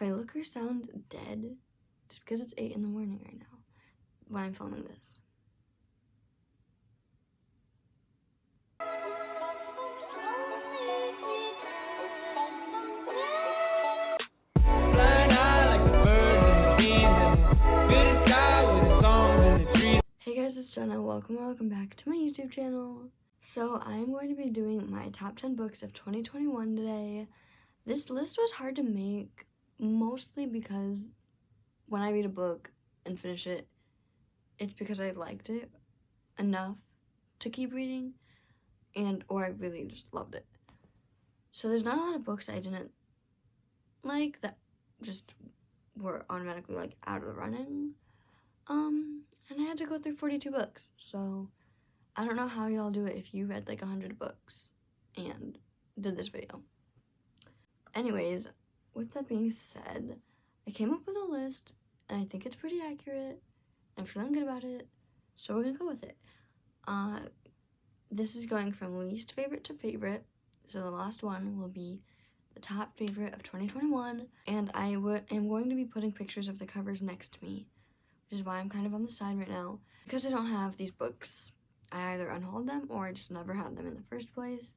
If I look or sound dead, it's because it's 8 in the morning right now when I'm filming this. Hey guys, it's Jenna. Welcome back to my YouTube channel. So I'm going to be doing my top 10 books of 2021 today. This list was hard to make, mostly because when I read a book and finish it, it's because I liked it enough to keep reading, or I really just loved it. So there's not a lot of books that I didn't like that just were automatically like out of the running. And I had to go through 42 books, so I don't know how y'all do it if you read like 100 books and did this video. Anyways, with that being said, I came up with a list, and I think it's pretty accurate. I'm feeling good about it, so we're gonna go with it. This is going from least favorite to favorite, so the last one will be the top favorite of 2021, and I am going to be putting pictures of the covers next to me, which is why I'm kind of on the side right now, because I don't have these books. I either unhauled them or I just never had them in the first place.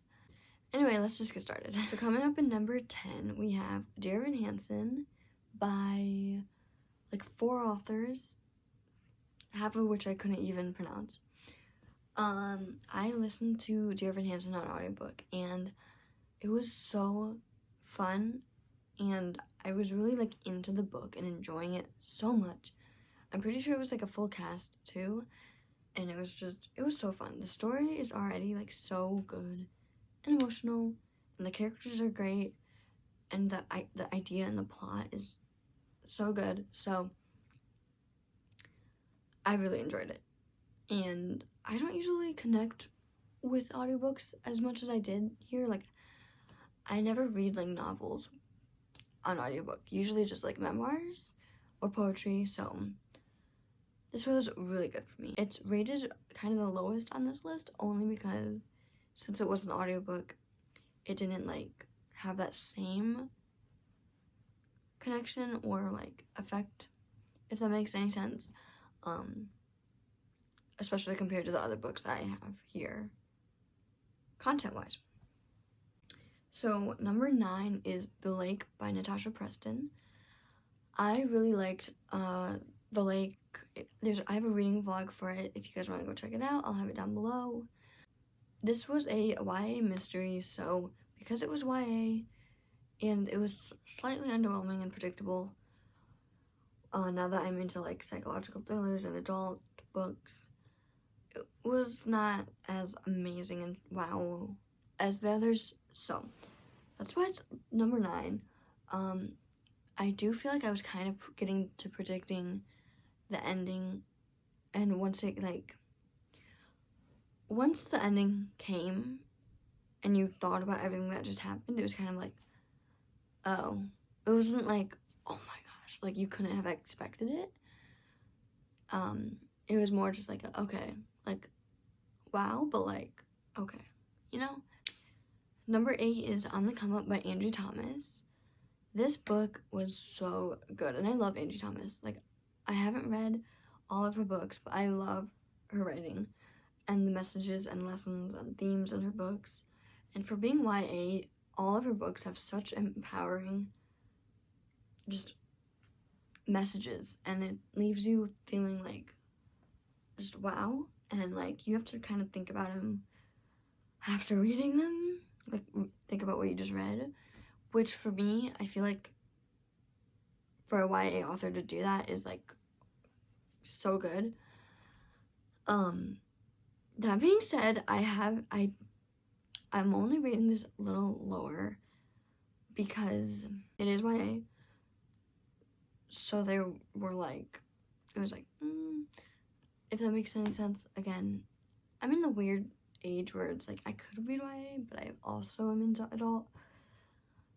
Anyway, let's just get started. So coming up in number 10, we have Dear Evan Hansen by like 4 authors, half of which I couldn't even pronounce. I listened to Dear Evan Hansen on audiobook, and it was so fun, and I was really like into the book and enjoying it so much. I'm pretty sure it was like a full cast too, and it was so fun. The story is already like so good and emotional, and the characters are great, and the idea and the plot is so good. So I really enjoyed it, and I don't usually connect with audiobooks as much as I did here. Like, I never read like novels on audiobook, usually just like memoirs or poetry, so this was really good for me. It's rated kind of the lowest on this list only because since it was an audiobook, it didn't like have that same connection or like effect, if that makes any sense, especially compared to the other books that I have here content-wise. So number 9 is The Lake by Natasha Preston. I really liked The Lake. I have a reading vlog for it. If you guys want to go check it out, I'll have it down below. This was a YA mystery, so because it was YA and it was slightly underwhelming and predictable, now that I'm into like psychological thrillers and adult books, it was not as amazing and wow as the others, so that's why it's number 9. I do feel like I was kind of getting to predicting the ending, and once the ending came and you thought about everything that just happened, it was kind of like, oh, it wasn't like, oh my gosh, like you couldn't have expected it. It was more just like, okay, like wow, but like okay, you know. Number 8 is On the Come Up by Angie Thomas. This book was so good, and I love Angie Thomas. Like, I haven't read all of her books, but I love her writing and the messages and lessons and themes in her books. And for being YA, all of her books have such empowering just messages, and it leaves you feeling like just wow, and like you have to kind of think about them after reading them, like think about what you just read, which for me, I feel like for a YA author to do that is like so good. That being said, I'm only rating this a little lower because it is YA. So they were like, it was like, if that makes any sense. Again, I'm in the weird age where it's like I could read YA, but I also am into adult.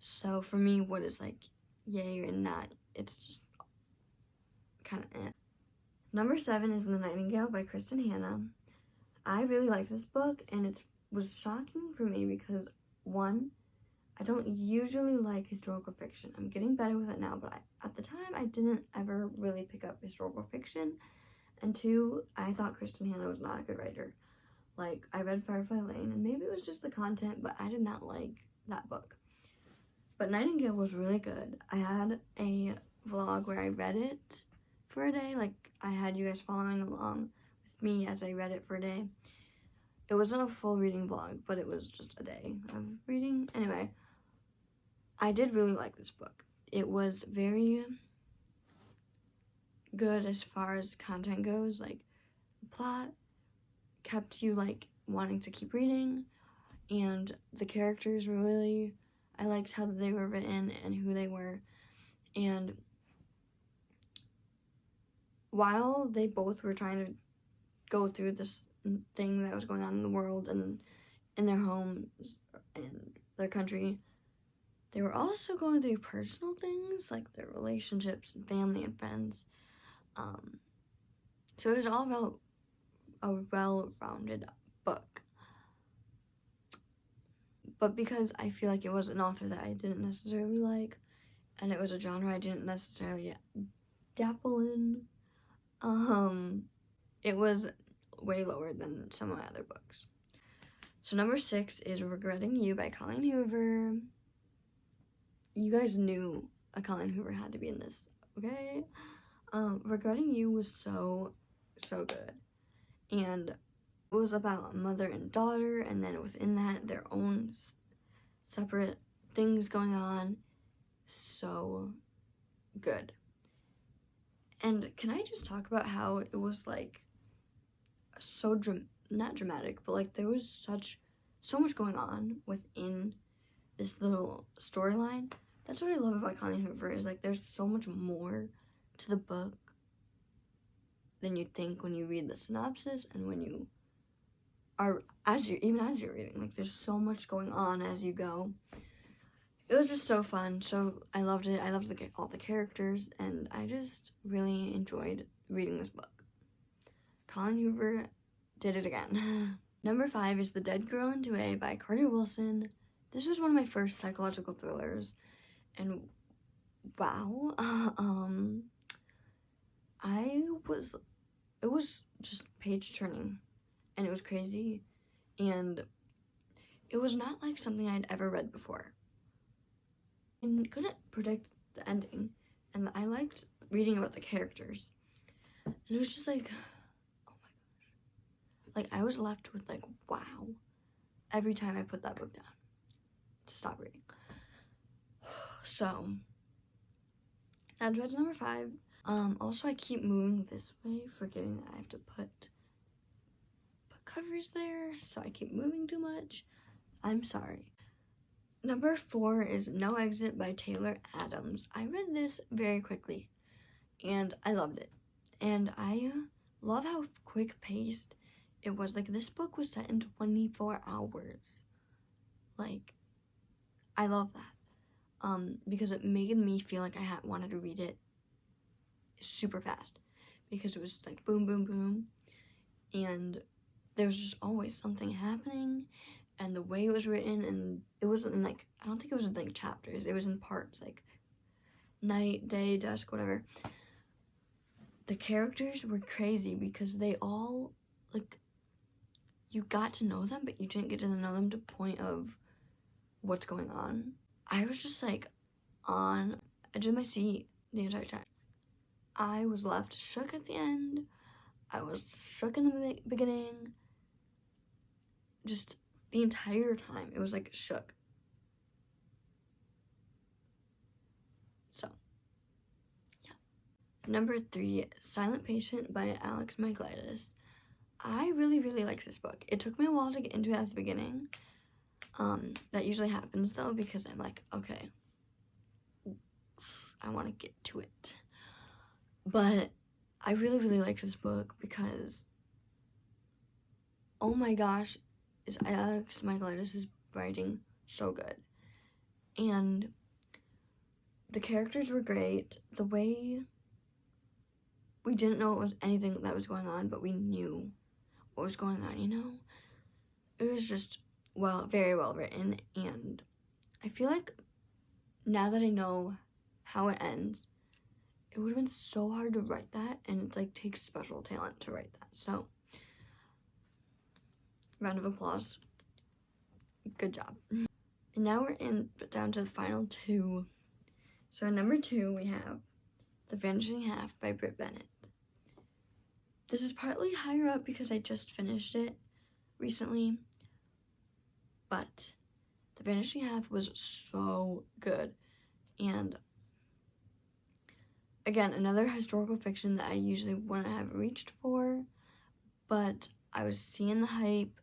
So for me, what is like yay or not, it's just kind of eh. Number 7 is The Nightingale by Kristen Hanna. I really liked this book, and it was shocking for me because 1, I don't usually like historical fiction. I'm getting better with it now, but at the time, I didn't ever really pick up historical fiction. And 2, I thought Kristen Hanna was not a good writer. Like, I read Firefly Lane, and maybe it was just the content, but I did not like that book. But Nightingale was really good. I had a vlog where I read it for a day. Like, I had you guys following along with me as I read it for a day. It wasn't a full reading vlog, but it was just a day of reading. Anyway, I did really like this book. It was very good as far as content goes. Like, the plot kept you, like, wanting to keep reading. And the characters were really... I liked how they were written and who they were. And while they both were trying to go through this thing that was going on in the world and in their homes and their country, they were also going through personal things, like their relationships and family and friends. So it was all about a well-rounded book. But because I feel like it was an author that I didn't necessarily like, and it was a genre I didn't necessarily dabble in, it was way lower than some of my other books. So number 6 is Regretting You by Colleen Hoover. You guys knew a Colleen Hoover had to be in this, okay? Regretting You was so good. And it was about mother and daughter, and then within that, their own separate things going on. So good. And can I just talk about how it was, like, so not dramatic, but, like, there was so much going on within this little storyline. That's what I love about Colleen Hoover, is, like, there's so much more to the book than you think when you read the synopsis and when you are, even as you're reading. Like, there's so much going on as you go. It was just so fun. So I loved it. I loved all the characters, and I just really enjoyed reading this book. Colleen Hoover did it again. Number 5 is The Dead Girl in 2A by Carter Wilson. This was one of my first psychological thrillers, and wow, it was just page turning, and it was crazy, and it was not like something I'd ever read before. And couldn't predict the ending, and I liked reading about the characters, and it was just like, oh my gosh, like, I was left with, like, wow, every time I put that book down to stop reading. So that's read number 5. Also, I keep moving this way, forgetting that I have to put covers there, so I keep moving too much. I'm sorry. Number 4 is No Exit by Taylor Adams. I read this very quickly, and I loved it. And I love how quick-paced it was. Like, this book was set in 24 hours. Like, I love that. Because it made me feel like I wanted to read it super fast. Because it was like boom, boom, boom. And there was just always something happening. And the way it was written, and it wasn't in, like, I don't think it was in, like, chapters. It was in parts, like night, day, dusk, whatever. The characters were crazy because they all, like, you got to know them, but you didn't get to know them to the point of what's going on. I was just, like, on the edge of my seat the entire time. I was left shook at the end. I was shook in the beginning. Just the entire time, it was, like, shook. So, yeah. Number 3, Silent Patient by Alex Michaelides. I really, really liked this book. It took me a while to get into it at the beginning. That usually happens, though, because I'm like, okay, I want to get to it. But I really, really liked this book because, oh my gosh, is Alex Michaelides' writing so good. And the characters were great. The way we didn't know it was anything that was going on, but we knew what was going on, you know? It was just, well, very well written, and I feel like now that I know how it ends, it would have been so hard to write that, and it like takes special talent to write that. So, round of applause. Good job. And now we're down to the final two. So at number 2 we have The Vanishing Half by Britt Bennett. This is partly higher up because I just finished it recently, but The Vanishing Half was so good. And again, another historical fiction that I usually wouldn't have reached for, but I was seeing the hype.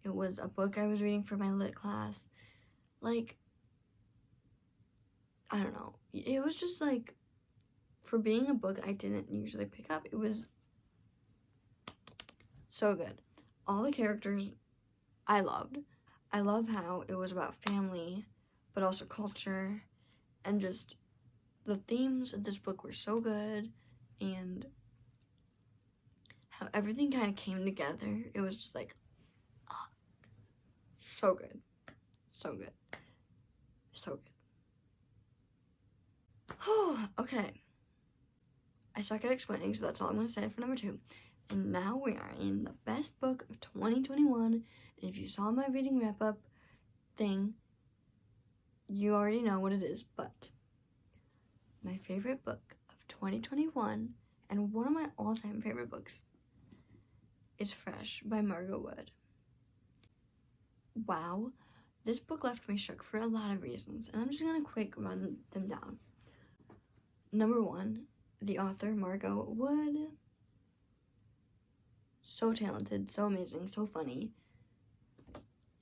It was a book I was reading for my lit class. Like, I don't know. It was just like, for being a book I didn't usually pick up, it was so good. All the characters I loved. I love how it was about family, but also culture, and just the themes of this book were so good, and how everything kind of came together. It was just like, so good. So good. So good. Oh, okay. I suck at explaining, so that's all I'm going to say for number 2. And now we are in the best book of 2021. And if you saw my reading wrap-up thing, you already know what it is, but my favorite book of 2021, and one of my all-time favorite books, is Fresh by Margot Wood. Wow, this book left me shook for a lot of reasons, and I'm just going to quick run them down. Number 1, the author, Margot Wood. So talented, so amazing, so funny.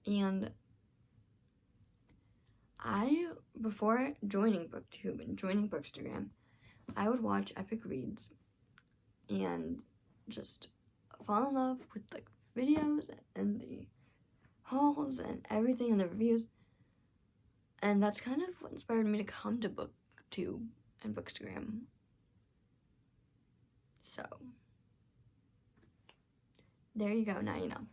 And before joining BookTube and joining Bookstagram, I would watch Epic Reads and just fall in love with like videos and the hauls and everything and the reviews. And that's kind of what inspired me to come to BookTube and Bookstagram. So, there you go, now you know.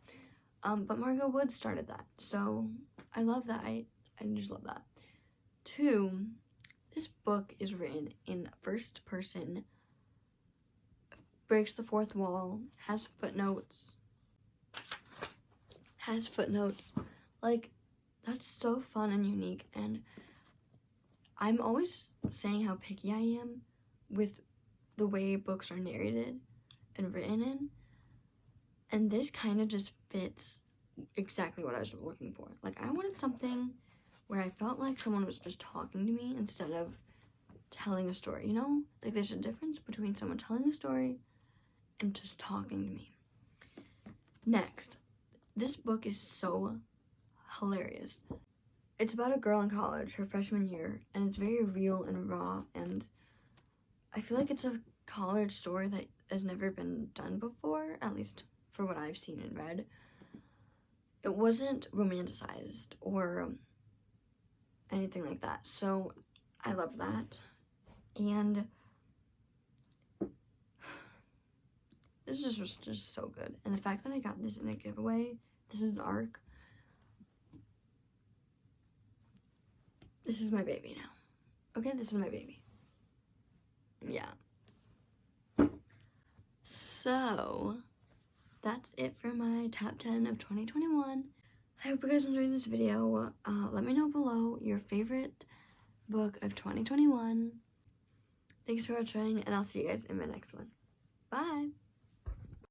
But Margot Wood started that, so I love that. I just love that. 2, this book is written in first person, breaks the fourth wall, has footnotes. Like, that's so fun and unique, and I'm always saying how picky I am with the way books are narrated and written in, and this kind of just fits exactly what I was looking for. Like, I wanted something where I felt like someone was just talking to me instead of telling a story, you know? Like, there's a difference between someone telling a story and just talking to me. Next, this book is so hilarious. It's about a girl in college, her freshman year, and it's very real and raw, and I feel like it's a college story that has never been done before, at least for what I've seen and read. It wasn't romanticized or anything like that, so I love that. And this was just so good. And the fact that I got this in a giveaway, this is an ARC. This is my baby now. Okay, this is my baby. Yeah. So, that's it for my top 10 of 2021. I hope you guys enjoyed this video. Let me know below your favorite book of 2021. Thanks for watching, and I'll see you guys in my next one.